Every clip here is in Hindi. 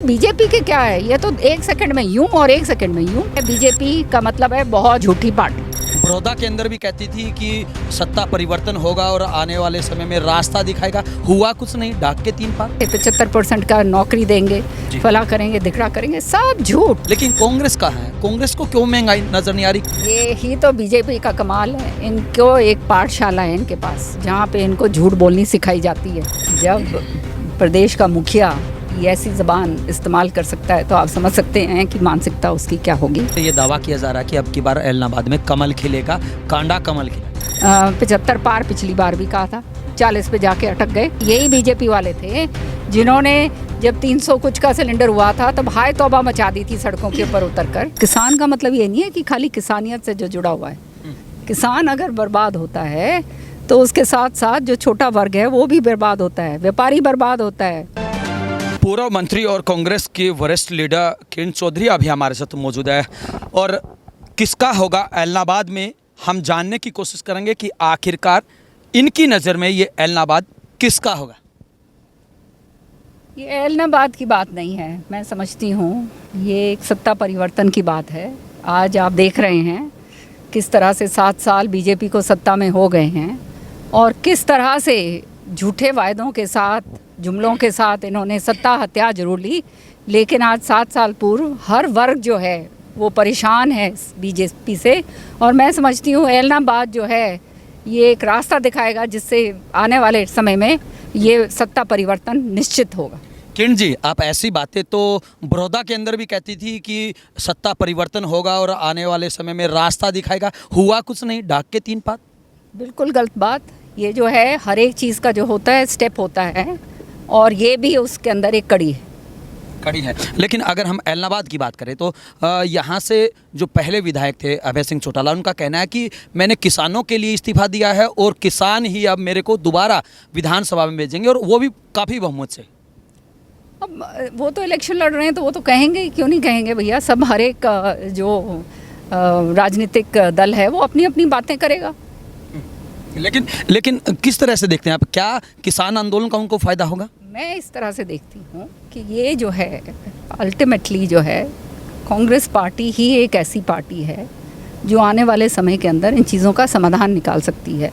बीजेपी के क्या है, ये तो एक सेकंड में यूं और एक सेकंड में यूं। बीजेपी का मतलब है बहुत झूठी पार्टी। बड़ौदा के अंदर भी कहती थी कि सत्ता परिवर्तन होगा और आने वाले समय में रास्ता दिखाएगा, हुआ कुछ नहीं, डाक के 3 पार। 75% का नौकरी देंगे, फला करेंगे, दिखड़ा करेंगे, सब झूठ। लेकिन कांग्रेस कहाँ है? कांग्रेस को क्यों महंगाई नजर नहीं आ रही? ये ही तो बीजेपी का कमाल है। इनको एक पाठशाला है इनके पास जहाँ पे इनको झूठ बोलनी सिखाई जाती है। जब प्रदेश का मुखिया ये ऐसी जबान इस्तेमाल कर सकता है तो आप समझ सकते हैं कि मानसिकता उसकी क्या होगी। ये दावा किया जा रहा है कि अब की बार एलनाबाद में कमल खिलेगा, कांडा कमल खिलेगा। 75 पार पिछली बार भी कहा था, 40 पे जाके अटक गए। यही बीजेपी वाले थे जिन्होंने जब 300 कुछ का सिलेंडर हुआ था तब हाय तौबा मचा दी थी सड़कों के ऊपर उतरकर। किसान का मतलब ये नहीं है कि खाली किसानियत से जो जुड़ा हुआ है। किसान अगर बर्बाद होता है तो उसके साथ साथ जो छोटा वर्ग है वो भी बर्बाद होता है, व्यापारी बर्बाद होता है। पूर्व मंत्री और कांग्रेस के वरिष्ठ लीडर किरण चौधरी अभी हमारे साथ मौजूद है और किसका होगा एलनाबाद में हम जानने की कोशिश करेंगे कि आखिरकार इनकी नज़र में ये एलनाबाद किसका होगा। ये एलनाबाद की बात नहीं है, मैं समझती हूँ ये एक सत्ता परिवर्तन की बात है। आज आप देख रहे हैं किस तरह से 7 साल बीजेपी को सत्ता में हो गए हैं और किस तरह से झूठे वायदों के साथ, जुमलों के साथ इन्होंने सत्ता हत्या जरूर ली, लेकिन आज 7 साल पूर्व हर वर्ग जो है वो परेशान है बीजेपी से। और मैं समझती हूँ एलनाबाद जो है ये एक रास्ता दिखाएगा जिससे आने वाले समय में ये सत्ता परिवर्तन निश्चित होगा। किरण जी, आप ऐसी बातें तो बड़ौदा के अंदर भी कहती थी कि सत्ता परिवर्तन होगा और आने वाले समय में रास्ता दिखाएगा, हुआ कुछ नहीं, डाक के 3 पार। बिल्कुल गलत बात। ये जो है हर एक चीज़ का जो होता है स्टेप होता है और ये भी उसके अंदर एक कड़ी है। लेकिन अगर हम एलनाबाद की बात करें तो यहाँ से जो पहले विधायक थे अभय सिंह चौटाला, उनका कहना है कि मैंने किसानों के लिए इस्तीफा दिया है और किसान ही अब मेरे को दोबारा विधानसभा में भेजेंगे और वो भी काफ़ी बहुमत से। अब वो तो इलेक्शन लड़ रहे हैं तो वो तो कहेंगे, क्यों नहीं कहेंगे भैया। सब हर एक जो राजनीतिक दल है वो अपनी अपनी बातें करेगा। लेकिन किस तरह से देखते हैं आप, क्या किसान आंदोलन का उनको फ़ायदा होगा? मैं इस तरह से देखती हूँ कि ये जो है अल्टीमेटली जो है कांग्रेस पार्टी ही एक ऐसी पार्टी है जो आने वाले समय के अंदर इन चीज़ों का समाधान निकाल सकती है।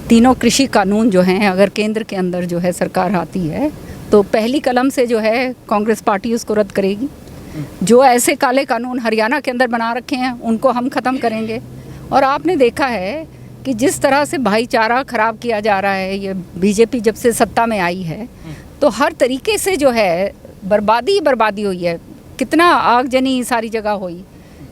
तीनों कृषि कानून जो हैं अगर केंद्र के अंदर जो है सरकार आती है तो पहली कलम से जो है कांग्रेस पार्टी उसको रद्द करेगी। जो ऐसे काले कानून हरियाणा के अंदर बना रखे हैं उनको हम ख़त्म करेंगे। और आपने देखा है कि जिस तरह से भाईचारा ख़राब किया जा रहा है, ये बीजेपी जब से सत्ता में आई है तो हर तरीके से जो है बर्बादी हुई है। कितना आगजनी सारी जगह हुई,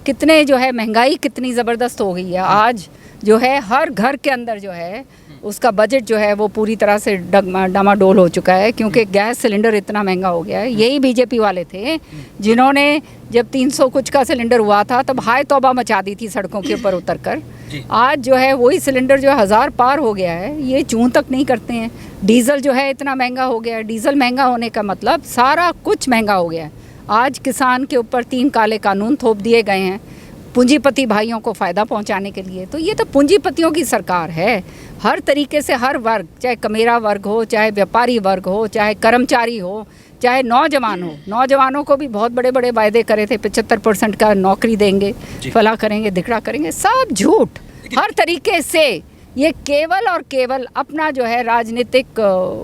कितने जो है महंगाई कितनी ज़बरदस्त हो गई है। आज जो है हर घर के अंदर जो है उसका बजट जो है वो पूरी तरह से डामाडोल हो चुका है क्योंकि गैस सिलेंडर इतना महंगा हो गया है। यही बीजेपी वाले थे जिन्होंने जब 300 कुछ का सिलेंडर हुआ था तब हाय तौबा मचा दी थी सड़कों के ऊपर उतरकर। आज जो है वही सिलेंडर जो है 1000 पार हो गया है, ये चूं तक नहीं करते हैं। डीजल जो है इतना महंगा हो गया है। डीजल महंगा होने का मतलब सारा कुछ महंगा हो गया है। आज किसान के ऊपर 3 काले कानून थोप दिए गए हैं पूंजीपति भाइयों को फ़ायदा पहुंचाने के लिए। तो ये तो पूंजीपतियों की सरकार है। हर तरीके से हर वर्ग, चाहे कमेरा वर्ग हो, चाहे व्यापारी वर्ग हो, चाहे कर्मचारी हो, चाहे नौजवान हो, नौजवानों को भी बहुत बड़े बड़े वायदे करे थे। 75% का नौकरी देंगे, फला करेंगे, दिखड़ा करेंगे, सब झूठ। हर तरीके से ये केवल और केवल अपना जो है राजनीतिक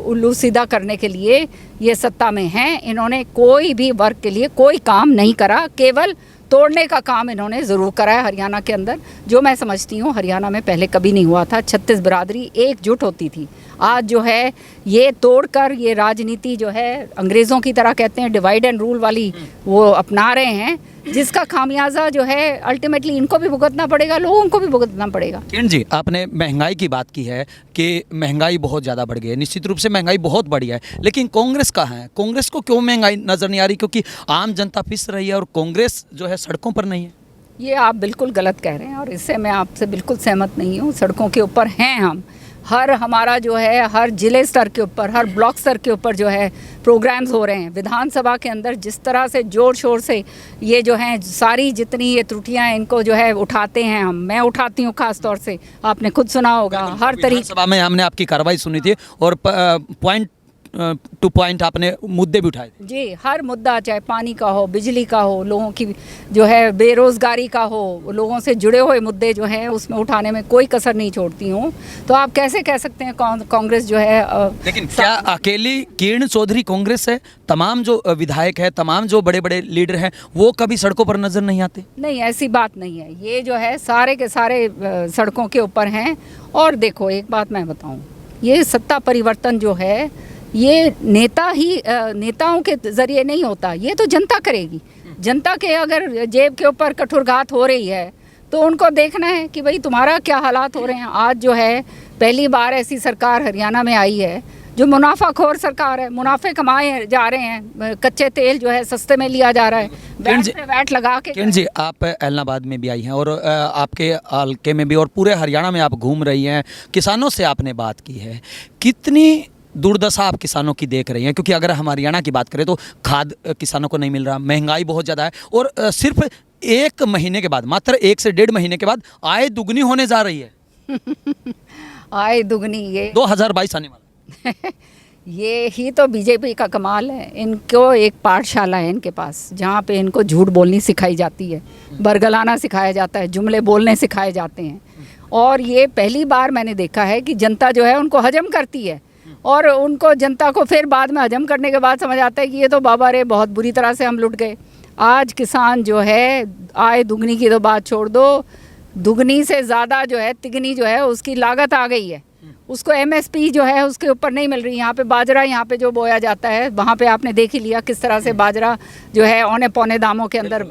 उल्लू सीधा करने के लिए ये सत्ता में हैं। इन्होंने कोई भी वर्ग के लिए कोई काम नहीं करा, केवल तोड़ने का काम इन्होंने ज़रूर करा है हरियाणा के अंदर, जो मैं समझती हूँ हरियाणा में पहले कभी नहीं हुआ था। 36 बिरादरी एकजुट होती थी। आज जो है ये तोड़कर ये राजनीति जो है अंग्रेज़ों की तरह कहते हैं डिवाइड एंड रूल वाली वो अपना रहे हैं, जिसका खामियाजा जो है अल्टीमेटली इनको भी भुगतना पड़ेगा, लोगों को भी भुगतना पड़ेगा। किरण जी, आपने महंगाई की बात की है कि महंगाई बहुत ज़्यादा बढ़ गई है। निश्चित रूप से महंगाई बहुत बढ़ी है, लेकिन कांग्रेस कहाँ है? कांग्रेस को क्यों महंगाई नज़र नहीं आ रही? क्योंकि आम जनता पिस रही है और कांग्रेस जो है सड़कों पर नहीं है। ये आप बिल्कुल गलत कह रहे हैं और इससे मैं आपसे बिल्कुल सहमत नहीं हूँ। सड़कों के ऊपर हैं हम। हमारा जो है हर जिले स्तर के ऊपर, हर ब्लॉक स्तर के ऊपर जो है प्रोग्राम्स हो रहे हैं। विधानसभा के अंदर जिस तरह से ज़ोर शोर से ये जो हैं सारी जितनी ये त्रुटियां हैं इनको जो है उठाते हैं हम, मैं उठाती हूँ ख़ास तौर से। आपने खुद सुना होगा हर तरीके। विधानसभा में हमने आपकी कार्रवाई सुनी थी और पॉइंट टू पॉइंट आपने मुद्दे भी उठाए थे। जी, हर मुद्दा, चाहे पानी का हो, बिजली का हो, लोगों की जो है बेरोजगारी का हो, लोगों से जुड़े हुए मुद्दे जो हैं उसमें उठाने में कोई कसर नहीं छोड़ती हूँ। तो आप कैसे कह सकते हैं कांग्रेस जो है लेकिन क्या अकेली किरण चौधरी कांग्रेस है? तमाम जो विधायक है, तमाम जो बड़े बड़े लीडर हैं, वो कभी सड़कों पर नजर नहीं आते? नहीं, ऐसी बात नहीं है। ये जो है सारे के सारे सड़कों के ऊपर हैं। और देखो, एक बात मैं बताऊं, ये सत्ता परिवर्तन जो है ये नेताओं के जरिए नहीं होता, ये तो जनता करेगी। जनता के अगर जेब के ऊपर कठोरघात हो रही है तो उनको देखना है कि भाई तुम्हारा क्या हालात हो रहे हैं। आज जो है पहली बार ऐसी सरकार हरियाणा में आई है जो मुनाफाखोर सरकार है, मुनाफे कमाए जा रहे हैं, कच्चे तेल जो है सस्ते में लिया जा रहा है, वैट लगा के। किरण जी, आप एलनाबाद में भी आई हैं और आपके हल्के में भी और पूरे हरियाणा में आप घूम रही हैं, किसानों से आपने बात की है। कितनी दुर्दशा आप किसानों की देख रही हैं? क्योंकि अगर हम हरियाणा की बात करें तो खाद किसानों को नहीं मिल रहा, महंगाई बहुत ज़्यादा है और सिर्फ 1 महीने के बाद, मात्र 1 से 1.5 महीने के बाद आय दुगनी होने जा रही है। आय दुगनी, ये 2022 आने वाला। ये ही तो बीजेपी का कमाल है। इनको एक पाठशाला है इनके पास जहाँ पे इनको झूठ बोलनी सिखाई जाती है, बरगलाना सिखाया जाता है, जुमले बोलने सिखाए जाते हैं। और ये पहली बार मैंने देखा है कि जनता जो है उनको हजम करती है और उनको जनता को फिर बाद में हजम करने के बाद समझ आता है कि ये तो बाबा रे बहुत बुरी तरह से हम लुट गए। आज किसान जो है, आय दुगनी की तो बात छोड़ दो, दुगनी से ज़्यादा जो है तिगनी जो है उसकी लागत आ गई है। उसको एमएसपी जो है उसके ऊपर नहीं मिल रही। यहाँ पे बाजरा, यहाँ पे जो बोया जाता है वहाँ पे आपने देख ही लिया किस तरह से बाजरा जो है औने पौने दामों के अंदर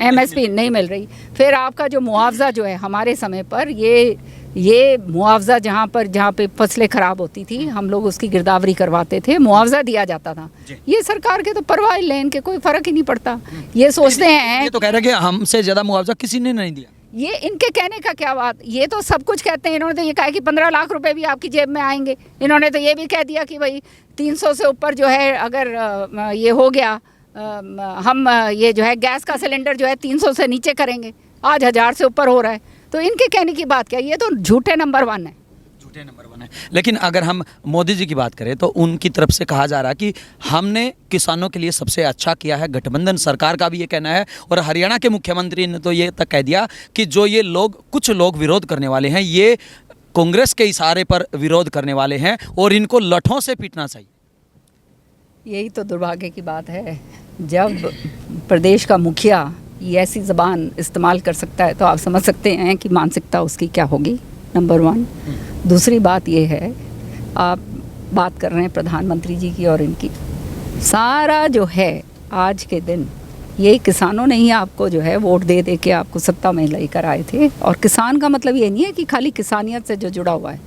एमएसपी नहीं मिल रही। फिर आपका जो मुआवजा जो है हमारे समय पर ये मुआवजा जहाँ पे फसलें ख़राब होती थी हम लोग उसकी गिरदावरी करवाते थे, मुआवजा दिया जाता था। ये सरकार के तो परवाह लेन के कोई फ़र्क ही नहीं पड़ता। ये सोचते हैं, ये तो कह रहे हैं कि हमसे ज़्यादा मुआवजा किसी ने नहीं दिया। ये इनके कहने का क्या बात, ये तो सब कुछ कहते हैं। इन्होंने तो ये कहा कि 15 लाख रुपए भी आपकी जेब में आएंगे। इन्होंने तो ये भी कह दिया कि भाई 300 से ऊपर जो है अगर ये हो गया, हम ये जो है गैस का सिलेंडर जो है 300 से नीचे करेंगे। आज 1000 से ऊपर हो रहा है। तो इनके कहने की बात क्या, ये तो झूठे नंबर 1 है। लेकिन अगर हम मोदी जी की बात करें तो उनकी तरफ से कहा जा रहा है कि हमने किसानों के लिए सबसे अच्छा किया है। गठबंधन सरकार का भी ये कहना है और हरियाणा के मुख्यमंत्री ने तो ये तक कह दिया कि जो ये लोग, कुछ लोग विरोध करने वाले हैं, ये कांग्रेस के इशारे पर विरोध करने वाले हैं और इनको लठों से पीटना चाहिए। यही तो दुर्भाग्य की बात है, जब प्रदेश का मुखिया ये ऐसी ज़बान इस्तेमाल कर सकता है तो आप समझ सकते हैं कि मानसिकता उसकी क्या होगी, नंबर 1। दूसरी बात ये है, आप बात कर रहे हैं प्रधानमंत्री जी की और इनकी, सारा जो है आज के दिन ये किसानों ने ही आपको जो है वोट दे के आपको सत्ता में लेकर आए थे। और किसान का मतलब ये नहीं है कि खाली किसानियत से जो जुड़ा हुआ है।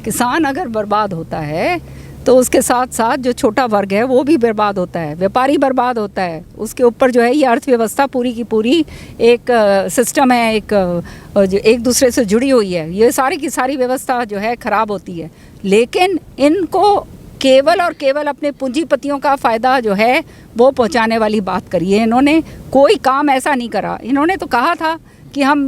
किसान अगर बर्बाद होता है तो उसके साथ साथ जो छोटा वर्ग है वो भी बर्बाद होता है, व्यापारी बर्बाद होता है। उसके ऊपर जो है ये अर्थव्यवस्था पूरी की पूरी एक सिस्टम है, जो एक दूसरे से जुड़ी हुई है। ये सारी की सारी व्यवस्था जो है ख़राब होती है। लेकिन इनको केवल और केवल अपने पूंजीपतियों का फ़ायदा जो है वो पहुंचाने वाली बात करी है इन्होंने। कोई काम ऐसा नहीं करा। इन्होंने तो कहा था कि हम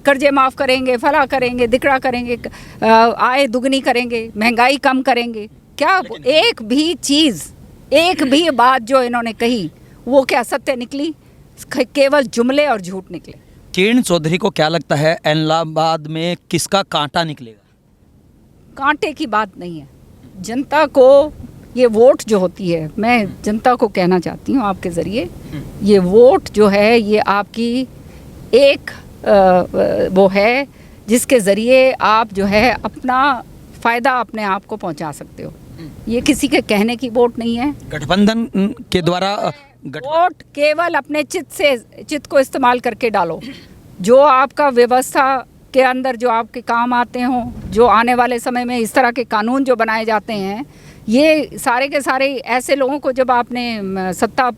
कर्जे माफ़ करेंगे, फला करेंगे, दिकड़ा करेंगे, आय दुगनी करेंगे, महंगाई कम करेंगे। क्या एक भी चीज़, एक भी बात जो इन्होंने कही वो क्या सत्य निकली? केवल जुमले और झूठ निकले। किरण चौधरी को क्या लगता है एलनाबाद में किसका कांटा निकलेगा? कांटे की बात नहीं है। जनता को ये वोट जो होती है, मैं जनता को कहना चाहती हूँ आपके ज़रिए, ये वोट जो है ये आपकी एक वो है जिसके ज़रिए आप जो है अपना फ़ायदा अपने आप को पहुंचा सकते हो। ये किसी के कहने की वोट नहीं है। गठबंधन के द्वारा वोट केवल अपने चित्त को इस्तेमाल करके डालो। जो आपका व्यवस्था के अंदर जो आपके काम आते हों, जो आने वाले समय में इस तरह के कानून जो बनाए जाते हैं, ये सारे के सारे ऐसे लोगों को जब आपने सत्ता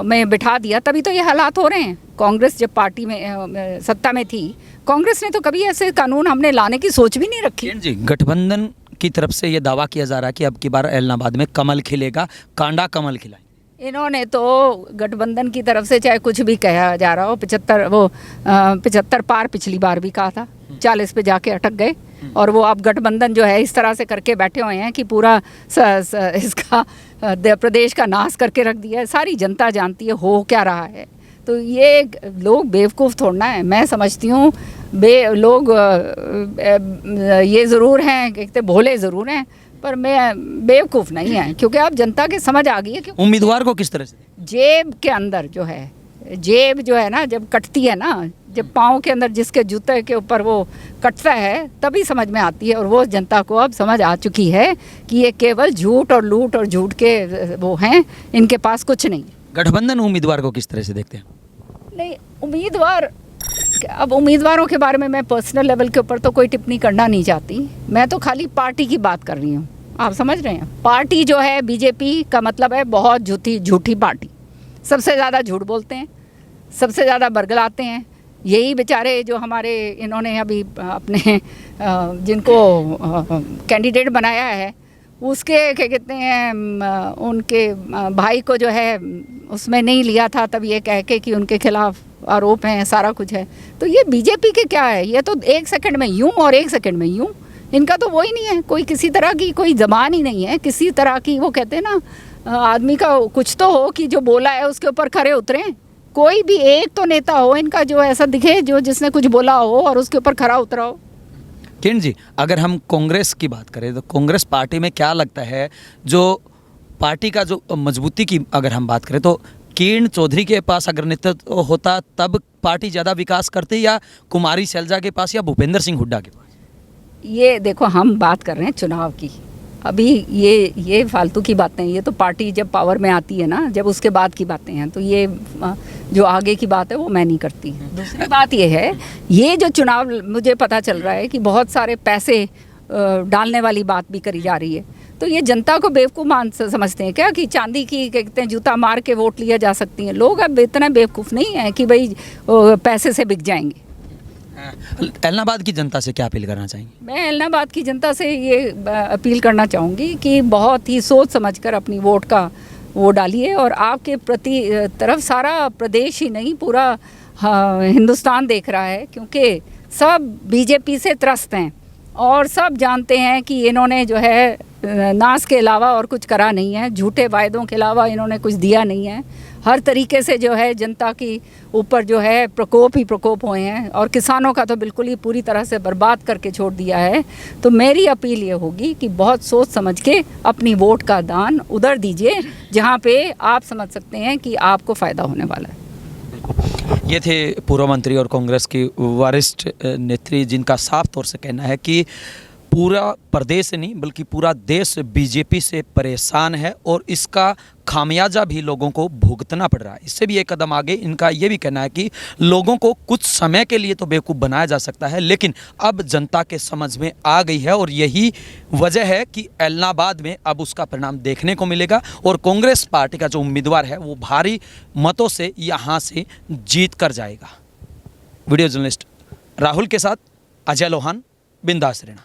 में बिठा दिया तभी तो ये हालात हो रहे हैं। कांग्रेस जब पार्टी में सत्ता में थी, कांग्रेस ने तो कभी ऐसे कानून हमने लाने की सोच भी नहीं रखी। जी, गठबंधन की तरफ से ये दावा किया जा रहा है कि अब की बार एलनाबाद में कमल खिलेगा, कांडा कमल खिलाए। इन्होंने तो गठबंधन की तरफ से चाहे कुछ भी कहा जा रहा हो, 75 पार पिछली बार भी कहा था। 40 पे जाके अटक गए और वो अब गठबंधन जो है इस तरह से करके बैठे हुए हैं कि पूरा इसका प्रदेश का नाश करके रख दिया है। सारी जनता जानती है हो क्या रहा है। तो ये लोग बेवकूफ़ थोड़ना है। मैं समझती हूँ लोग ये ज़रूर हैं कि भोले ज़रूर हैं, पर मैं बेवकूफ़ नहीं है, क्योंकि अब जनता के समझ आ गई है कि उम्मीदवार को किस तरह से जेब के अंदर जो है, जेब जो है ना, जब कटती है ना, जब पाँव के अंदर जिसके जूते के ऊपर वो कटता है तभी समझ में आती है। और वो जनता को अब समझ आ चुकी है कि ये केवल झूठ और लूट और झूठ के वो हैं, इनके पास कुछ नहीं। गठबंधन उम्मीदवार को किस तरह से देखते हैं? नहीं, उम्मीदवार, अब उम्मीदवारों के बारे में मैं पर्सनल लेवल के ऊपर तो कोई टिप्पणी करना नहीं चाहती। मैं तो खाली पार्टी की बात कर रही हूँ। आप समझ रहे हैं, पार्टी जो है बीजेपी का मतलब है बहुत झूठी पार्टी। सबसे ज़्यादा झूठ बोलते हैं, सबसे ज़्यादा बरगलाते हैं। यही बेचारे जो हमारे इन्होंने अभी अपने जिनको कैंडिडेट बनाया है उसके क्या कहते हैं, उनके भाई को जो है उसमें नहीं लिया था, तब ये कह के कि उनके खिलाफ आरोप हैं, सारा कुछ है। तो ये बीजेपी के क्या है, ये तो 1 सेकंड में यूं और 1 सेकंड में यूं। इनका तो वो ही नहीं है, कोई किसी तरह की कोई जबान ही नहीं है, किसी तरह की। वो कहते हैं ना, आदमी का कुछ तो हो कि जो बोला है उसके ऊपर खरे उतरें। कोई भी एक तो नेता हो इनका जो ऐसा दिखे जो जिसने कुछ बोला हो और उसके ऊपर खरा उतरा हो। किरण जी, अगर हम कांग्रेस की बात करें तो कांग्रेस पार्टी में क्या लगता है, जो पार्टी का जो मजबूती की अगर हम बात करें तो किरण चौधरी के पास अगर नेतृत्व होता तब पार्टी ज़्यादा विकास करती, या कुमारी शैलजा के पास, या भूपेंद्र सिंह हुड्डा के पास? ये देखो, हम बात कर रहे हैं चुनाव की। अभी ये फालतू की बातें, ये तो पार्टी जब पावर में आती है ना, जब उसके बाद की बातें हैं। तो ये जो आगे की बात है वो मैं नहीं करती। दूसरी बात ये है, ये जो चुनाव मुझे पता चल रहा है कि बहुत सारे पैसे डालने वाली बात भी करी जा रही है। तो ये जनता को बेवकूफ़ समझते हैं क्या कि चांदी की कहते हैं जूता मार के वोट लिया जा सकती हैं। लोग अब इतना बेवकूफ़ नहीं है कि भाई पैसे से बिक जाएंगे। एलनाबाद की जनता से क्या अपील करना चाहेंगे? मैं एलनाबाद की जनता से ये अपील करना चाहूँगी कि बहुत ही सोच समझकर अपनी वोट का वो डालिए। और आपके प्रति तरफ सारा प्रदेश ही नहीं, पूरा हिंदुस्तान देख रहा है, क्योंकि सब बीजेपी से त्रस्त हैं और सब जानते हैं कि इन्होंने जो है नाश के अलावा और कुछ करा नहीं है, झूठे वायदों के अलावा इन्होंने कुछ दिया नहीं है। हर तरीके से जो है जनता की ऊपर जो है प्रकोप ही प्रकोप हुए हैं, और किसानों का तो बिल्कुल ही पूरी तरह से बर्बाद करके छोड़ दिया है। तो मेरी अपील ये होगी कि बहुत सोच समझ के अपनी वोट का दान उधर दीजिए जहाँ पे आप समझ सकते हैं कि आपको फ़ायदा होने वाला है। ये थे पूर्व मंत्री और कांग्रेस की वरिष्ठ नेत्री, जिनका साफ तौर से कहना है कि पूरा प्रदेश नहीं बल्कि पूरा देश बीजेपी से परेशान है और इसका खामियाजा भी लोगों को भुगतना पड़ रहा है। इससे भी एक कदम आगे इनका ये भी कहना है कि लोगों को कुछ समय के लिए तो बेवकूफ़ बनाया जा सकता है, लेकिन अब जनता के समझ में आ गई है और यही वजह है कि एलनाबाद में अब उसका परिणाम देखने को मिलेगा और कांग्रेस पार्टी का जो उम्मीदवार है वो भारी मतों से यहाँ से जीत कर जाएगा। वीडियो जर्नलिस्ट राहुल के साथ अजय लोहान, बिंदास रहना।